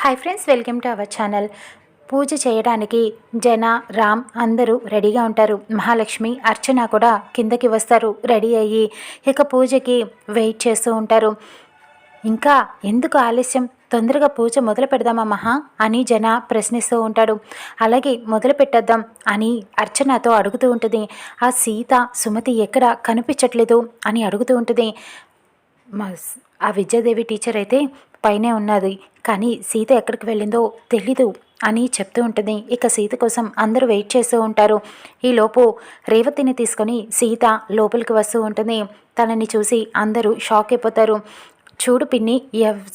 Hi friends, welcome to our channel. పూజ చేయడానికి జన, రామ్ అందరూ రెడీగా ఉంటారు. మహాలక్ష్మి, అర్చన కూడా కిందకి వస్తారు రెడీ అయ్యి. ఇక పూజకి వెయిట్ చేస్తూ ఉంటారు. ఇంకా ఎందుకు ఆలస్యం, తొందరగా పూజ మొదలు పెడదామా మహా అని జన ప్రశ్నిస్తూ ఉంటాడు. అలాగే మొదలు పెట్టేద్దాం అని అర్చనతో అడుగుతూ ఉంటుంది. ఆ సీత, సుమతి ఎక్కడ కనిపించట్లేదు అని అడుగుతూ ఉంటుంది. ఆ విద్యాదేవి టీచర్ అయితే పైనే ఉన్నది, కానీ సీత ఎక్కడికి వెళ్ళిందో తెలీదు అని చెప్తూ ఉంటుంది. ఇక సీత కోసం అందరూ వెయిట్ చేస్తూ ఉంటారు. ఈలోపు రేవతిని తీసుకొని సీత లోపలికి వస్తూ ఉంటుంది. తనని చూసి అందరూ షాక్ అయిపోతారు. చూడు పిన్ని,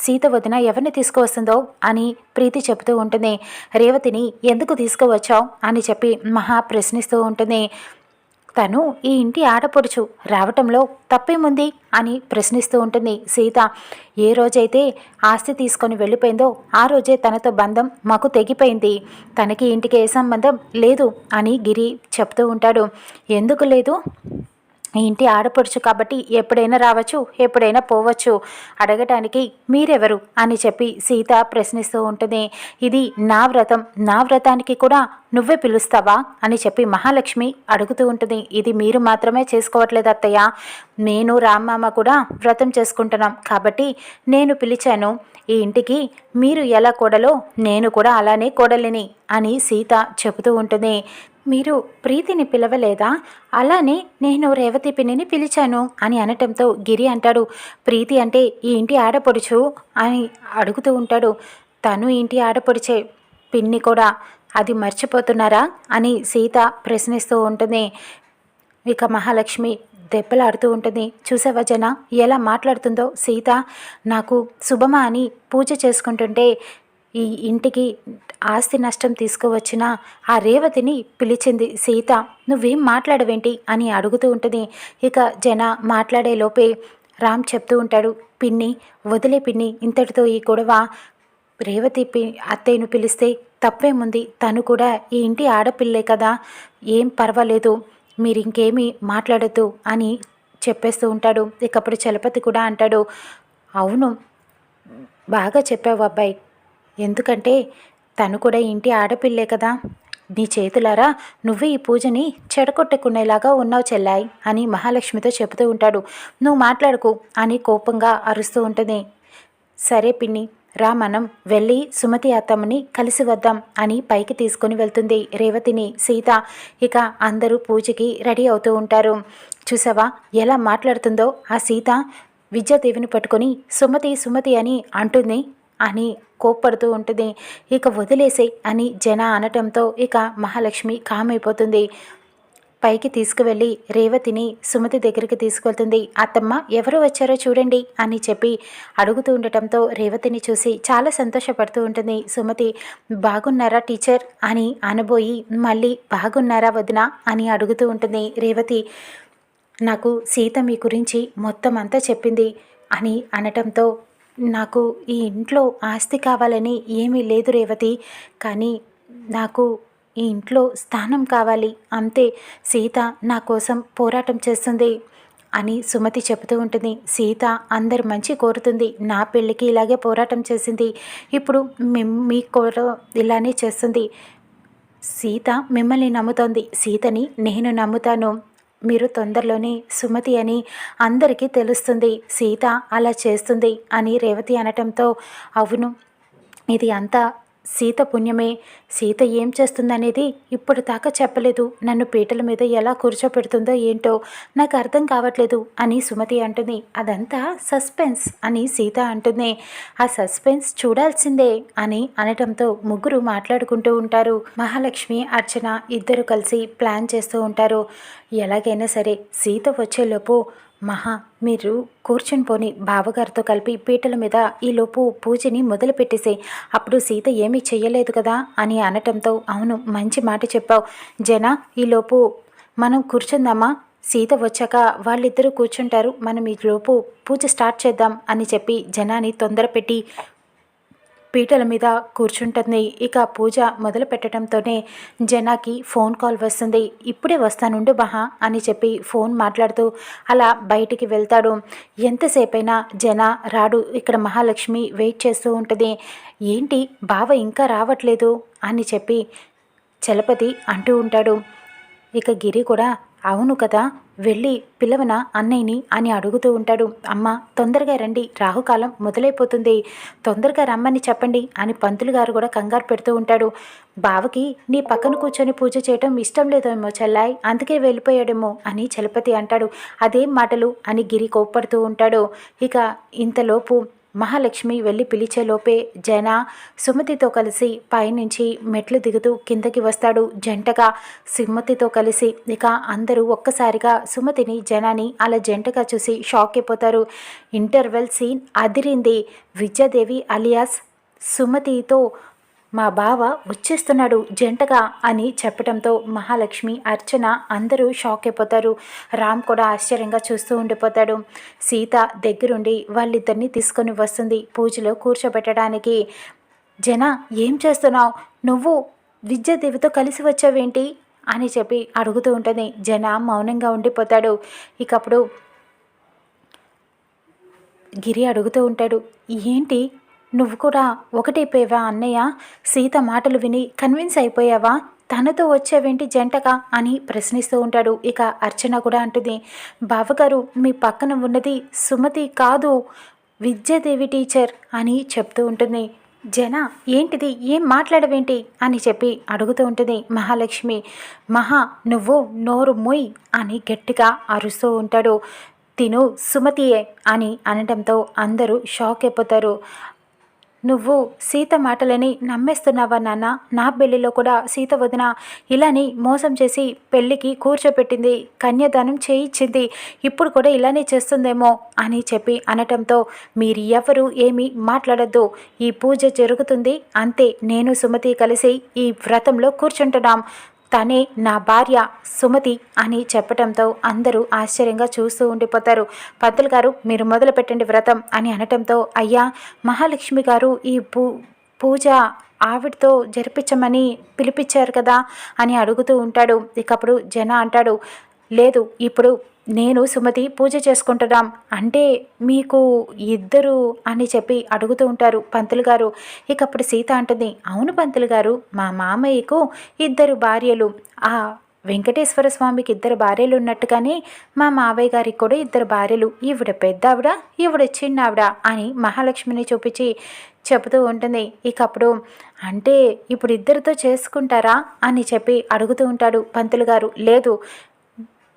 సీత వదిన ఎవరిని తీసుకువస్తుందో అని ప్రీతి చెబుతూ ఉంటుంది. రేవతిని ఎందుకు తీసుకువచ్చావు అని చెప్పి మహా ప్రశ్నిస్తూ ఉంటుంది. తను ఈ ఇంటి ఆడపడుచు, రావటంలో తప్పేముంది అని ప్రశ్నిస్తూ ఉంటుంది సీత. ఏ రోజైతే ఆస్తి తీసుకొని వెళ్ళిపోయిందో ఆ రోజే తనతో బంధం మాకు తెగిపోయింది. తనకి ఇంటికి ఏ సంబంధం లేదు అని గిరి చెప్తూ ఉంటాడు. ఎందుకు లేదు? ఇంటి ఆడపడుచు కాబట్టి ఎప్పుడైనా రావచ్చు, ఎప్పుడైనా పోవచ్చు. అడగటానికి మీరెవరు అని చెప్పి సీత ప్రశ్నిస్తూ ఉంటుంది. ఇది నా వ్రతం, నా వ్రతానికి కూడా నువ్వే పిలుస్తావా అని చెప్పి మహాలక్ష్మి అడుగుతూ ఉంటుంది. ఇది మీరు మాత్రమే చేసుకోవట్లేదు అత్తయ్య, నేను రామ్మామ కూడా వ్రతం చేసుకుంటున్నాం కాబట్టి నేను పిలిచాను. ఈ ఇంటికి మీరు ఎలా కోడలో నేను కూడా అలానే కోడలిని అని సీత చెబుతూ ఉంటుంది. మీరు ప్రీతిని పిలవలేదా? అలానే నేను రేవతి పిన్నిని పిలిచాను అని అనటంతో గిరి అంటాడు, ప్రీతి అంటే ఈ ఇంటి ఆడపడుచు అని అడుగుతూ ఉంటాడు. తను ఇంటి ఆడపడిచే, పిన్ని కూడా, అది మర్చిపోతున్నారా అని సీత ప్రశ్నిస్తూ ఉంటుంది. ఇక మహాలక్ష్మి దెబ్బలాడుతూ ఉంటుంది. చూసావా జన ఎలా మాట్లాడుతుందో సీత. నాకు శుభమా అని పూజ చేసుకుంటుంటే ఈ ఇంటికి ఆస్తి నష్టం తీసుకువచ్చిన ఆ రేవతిని పిలిచింది సీత, నువ్వేం మాట్లాడవేంటి అని అడుగుతూ ఉంటుంది. ఇక జన మాట్లాడే లోపే రామ్ చెప్తూ ఉంటాడు, పిన్ని వదిలే పిన్ని, ఇంతటితో ఈ గొడవ. రేవతి అత్తయ్యను పిలిస్తే తప్పేముంది, తను కూడా ఈ ఇంటి ఆడపిల్లే కదా, ఏం పర్వాలేదు, మీరు ఇంకేమీ మాట్లాడద్దు అని చెప్పేస్తూ ఉంటాడు. ఇకప్పుడు చలపతి కూడా అంటాడు, అవును బాగా చెప్పావు అబ్బాయి, ఎందుకంటే తను కూడా ఇంటి ఆడపిల్లే కదా, నీ చేతులారా నువ్వే ఈ పూజని చెడగొట్టుకునేలాగా ఉన్నావు చెల్లాయి అని మహాలక్ష్మితో చెబుతూ ఉంటాడు. నువ్వు మాట్లాడుకు అని కోపంగా అరుస్తూ ఉంటుంది. సరే పిన్ని రా, మనం వెళ్ళి సుమతి అత్తమ్మని కలిసి వద్దాం అని పైకి తీసుకొని వెళ్తుంది రేవతిని సీత. ఇక అందరూ పూజకి రెడీ అవుతూ ఉంటారు. చూసావా ఎలా మాట్లాడుతుందో ఆ సీత, విద్యాదేవిని పట్టుకొని సుమతి సుమతి అని అంటుంది అని కోప్పడుతూ ఉంటుంది. ఇక వదిలేసే అని జన అనటంతో ఇక మహాలక్ష్మి కామైపోతుంది. పైకి తీసుకువెళ్ళి రేవతిని సుమతి దగ్గరికి తీసుకెళ్తుంది. అత్తమ్మ ఎవరు వచ్చారో చూడండి అని చెప్పి అడుగుతూ ఉండటంతో రేవతిని చూసి చాలా సంతోషపడుతూ ఉంటుంది సుమతి. బాగున్నారా టీచర్ అని అనబోయి మళ్ళీ బాగున్నారా వదిన అని అడుగుతూ ఉంటుంది రేవతి. నాకు సీత మీ గురించి మొత్తం అంతా చెప్పింది అని అనటంతో, నాకు ఈ ఇంట్లో ఆస్తి కావాలని ఏమీ లేదు రేవతి, కానీ నాకు ఈ ఇంట్లో స్థానం కావాలి అంతే. సీత నా కోసం పోరాటం చేస్తుంది అని సుమతి చెబుతూ ఉంటుంది. సీత అందరు మంచి కోరుతుంది, నా పెళ్ళికి ఇలాగే పోరాటం చేసింది, ఇప్పుడు మీకు కూడా ఇలానే చేస్తుంది. సీత మిమ్మల్ని నమ్ముతోంది, సీతని నేను నమ్ముతాను. మీరు తొందరలోనే సుమతి అని అందరికీ తెలుస్తుంది, సీత అలా చేస్తుంది అని రేవతి అనటంతో, అవును ఇది అంతా సీత పుణ్యమే. సీత ఏం చేస్తుందనేది ఇప్పుడు దాకా చెప్పలేదు, నన్ను పీటల మీద ఎలా కూర్చోపెడుతుందో ఏంటో నాకు అర్థం కావట్లేదు అని సుమతి అంటుంది. అదంతా సస్పెన్స్ అని సీత అంటుంది. ఆ సస్పెన్స్ చూడాల్సిందే అని అనటంతో ముగ్గురు మాట్లాడుకుంటూ ఉంటారు. మహాలక్ష్మి, అర్చన ఇద్దరు కలిసి ప్లాన్ చేస్తూ ఉంటారు. ఎలాగైనా సరే సీత వచ్చేలోపు మహా మీరు కూర్చుని పోని బావగారితో కలిపి పీటల మీద ఈలోపు పూజని మొదలు పెట్టేసే, అప్పుడు సీత ఏమీ చెయ్యలేదు కదా అని అనటంతో, అవును మంచి మాట చెప్పావు జన, ఈలోపు మనం కూర్చుందామా, సీత వచ్చాక వాళ్ళిద్దరూ కూర్చుంటారు, మనం ఈలోపు పూజ స్టార్ట్ చేద్దాం అని చెప్పి జనాని తొందరపెట్టి పీటల మీద కూర్చుంటుంది. ఇక పూజ మొదలు పెట్టడంతోనే జనాకి ఫోన్ కాల్ వస్తుంది. ఇప్పుడే వస్తానుండు మహా అని చెప్పి ఫోన్ మాట్లాడుతూ అలా బయటికి వెళ్తాడు. ఎంతసేపైనా జన రాడు. ఇక్కడ మహాలక్ష్మి వెయిట్ చేస్తూ ఉంటుంది. ఏంటి బావ ఇంకా రావట్లేదు అని చెప్పి చలపతి అంటూ ఉంటాడు. ఇక గిరి కూడా అవును కదా, వెళ్ళి పిలవన అన్నయ్యని అని అడుగుతూ ఉంటాడు. అమ్మ తొందరగా రండి, రాహుకాలం మొదలైపోతుంది, తొందరగా రమ్మని చెప్పండి అని పంతులు గారు కూడా కంగారు పెడుతూ ఉంటాడు. బావకి నీ పక్కన కూర్చొని పూజ చేయటం ఇష్టం లేదేమో చెల్లాయ్, అందుకే వెళ్ళిపోయాడేమో అని చలపతి అంటాడు. అదేం మాటలు అని గిరి కోప్పడుతూ ఉంటాడు. ఇక ఇంతలోపు మహాలక్ష్మి వెళ్ళి పిలిచేలోపే జన సుమతితో కలిసి పైనుంచి మెట్లు దిగుతూ కిందకి వస్తాడు. జంటగా సుమతితో కలిసి ఇక అందరూ ఒక్కసారిగా సుమతిని జనాని అలా జంటగా చూసి షాక్ అయిపోతారు. ఇంటర్వెల్ సీన్ అదిరింది. విద్యాదేవి అలియాస్ సుమతితో మా బావ వచ్చేస్తున్నాడు జంటగా అని చెప్పడంతో మహాలక్ష్మి, అర్చన అందరూ షాక్ అయిపోతారు. రామ్ కూడా ఆశ్చర్యంగా చూస్తూ ఉండిపోతాడు. సీత దగ్గరుండి వాళ్ళిద్దరిని తీసుకొని వస్తుంది పూజలో కూర్చోబెట్టడానికి. జన ఏం చేస్తున్నావు, నువ్వు విద్యాదేవితో కలిసి వచ్చావేంటి అని చెప్పి అడుగుతూ ఉంటుంది. జన మౌనంగా ఉండిపోతాడు. ఇకప్పుడు గిరి అడుగుతూ ఉంటాడు, ఏంటి నువ్వు కూడా ఒకటైపోయావా అన్నయ్య, సీత మాటలు విని కన్విన్స్ అయిపోయావా, తనతో వచ్చావేంటి జంటగా అని ప్రశ్నిస్తూ ఉంటాడు. ఇక అర్చన కూడా అంటుంది, బావగారు మీ పక్కన ఉన్నది సుమతి కాదు, విద్యాదేవి టీచర్ అని చెప్తూ ఉంటుంది. జన ఏంటిది, ఏం మాట్లాడవేంటి అని చెప్పి అడుగుతూ ఉంటుంది. మహాలక్ష్మి, మహా నువ్వు నోరు మొయ్ అని గట్టిగా అరుస్తూ ఉంటాడు. తిను సుమతియే అని అనడంతో అందరూ షాక్ అయిపోతారు. నువ్వు సీత మాటలని నమ్మేస్తున్నావా నాన్న, నా పెళ్ళిలో కూడా సీత వదిన ఇలాని మోసం చేసి పెళ్ళికి కూర్చోపెట్టింది, కన్యాదానం చేయించింది, ఇప్పుడు కూడా ఇలానే చేస్తుందేమో అని చెప్పి అనటంతో మీరు ఎవరు ఏమీ మాట్లాడద్దు, ఈ పూజ జరుగుతుంది అంతే, నేను సుమతి కలిసి ఈ వ్రతంలో కూర్చుంటున్నాం, తనే నా భార్య సుమతి అని చెప్పటంతో అందరూ ఆశ్చర్యంగా చూస్తూ ఉండిపోతారు. పంతులు గారు మీరు మొదలు పెట్టండి వ్రతం అని అనటంతో అయ్యా మహాలక్ష్మి గారు ఈ పూజ ఆవిడతో జరిపించమని పిలిపించారు కదా అని అడుగుతూ ఉంటాడు. ఇకప్పుడు జన అంటాడు, లేదు ఇప్పుడు నేను సుమతి పూజ చేసుకుంటున్నాం అంటే మీకు ఇద్దరు అని చెప్పి అడుగుతూ ఉంటారు పంతులు గారు. ఇకప్పుడు సీత అంటుంది, అవును పంతులు గారు, మా మామయ్యకు ఇద్దరు భార్యలు, ఆ వెంకటేశ్వర స్వామికి ఇద్దరు భార్యలు ఉన్నట్టుగానే మా మావయ్య గారికి కూడా ఇద్దరు భార్యలు, ఈవిడ పెద్ద ఆవిడ, ఈవిడ చిన్న ఆవిడ అని మహాలక్ష్మిని చూపించి చెబుతూ ఉంటుంది. ఇకప్పుడు అంటే ఇప్పుడు ఇద్దరితో చేసుకుంటారా అని చెప్పి అడుగుతూ ఉంటాడు పంతులు గారు. లేదు,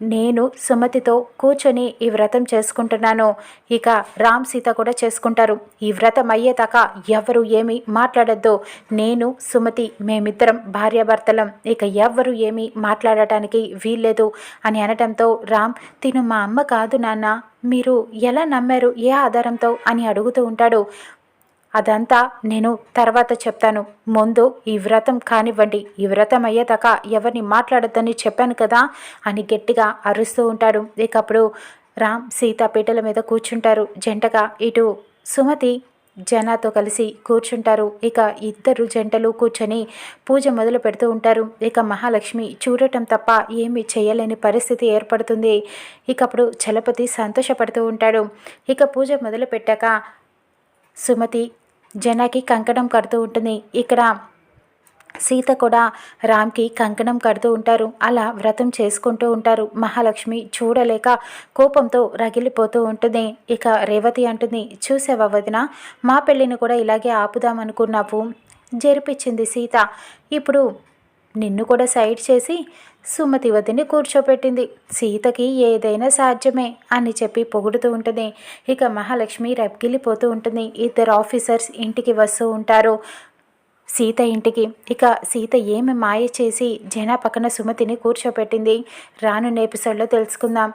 నేను సుమతితో కూర్చొని ఈ వ్రతం చేసుకుంటున్నాను, ఇక రామ్ సీత కూడా చేసుకుంటారు, ఈ వ్రతం అయ్యేదాకా ఎవరు ఏమీ మాట్లాడద్దు, నేను సుమతి మేమిద్దరం భార్యాభర్తలం, ఇక ఎవరు ఏమీ మాట్లాడటానికి వీల్లేదు అని అనటంతో రామ్ తిను మా అమ్మ కాదు నాన్న, మీరు ఎలా నమ్మారు, ఏ ఆధారంతో అని అడుగుతూ ఉంటాడు. అదంతా నేను తర్వాత చెప్తాను, ముందు ఈ వ్రతం కానివ్వండి, ఈ వ్రతం అయ్యేదాకా ఎవరిని మాట్లాడొద్దని చెప్పాను కదా అని గట్టిగా అరుస్తూ ఉంటాడు. ఇకప్పుడు రామ్ సీత పీటల మీద కూర్చుంటారు జంటగా. ఇటు సుమతి జనాతో కలిసి కూర్చుంటారు. ఇక ఇద్దరు జంటలు కూర్చొని పూజ మొదలు పెడుతూ ఉంటారు. ఇక మహాలక్ష్మి చూడటం తప్ప ఏమీ చేయలేని పరిస్థితి ఏర్పడుతుంది. ఇకప్పుడు చలపతి సంతోషపడుతూ ఉంటాడు. ఇక పూజ మొదలు పెట్టాక సుమతి జనాకి కంకణం కడుతూ ఉంటుంది. ఇక్కడ సీత కూడా రామ్కి కంకణం కడుతూ ఉంటారు. అలా వ్రతం చేసుకుంటూ ఉంటారు. మహాలక్ష్మి చూడలేక కోపంతో రగిలిపోతూ ఉంటుంది. ఇక రేవతి అంటుంది, చూసావా వదిన, మా పెళ్ళిని కూడా ఇలాగే ఆపుదామనుకున్నావు, జరిపించింది సీత, ఇప్పుడు నిన్ను కూడా సైడ్ చేసి సుమతి వదిని కూర్చోపెట్టింది, సీతకి ఏదైనా సాధ్యమే అని చెప్పి పొగుడుతూ ఉంటుంది. ఇక మహాలక్ష్మి రగిలిపోతూ ఉంటుంది. ఇద్దరు ఆఫీసర్స్ ఇంటికి వస్తూ ఉంటారు సీత ఇంటికి. ఇక సీత ఏమి మాయ చేసి జనా పక్కన సుమతిని కూర్చోపెట్టింది రానున్న ఎపిసోడ్లో తెలుసుకుందాం.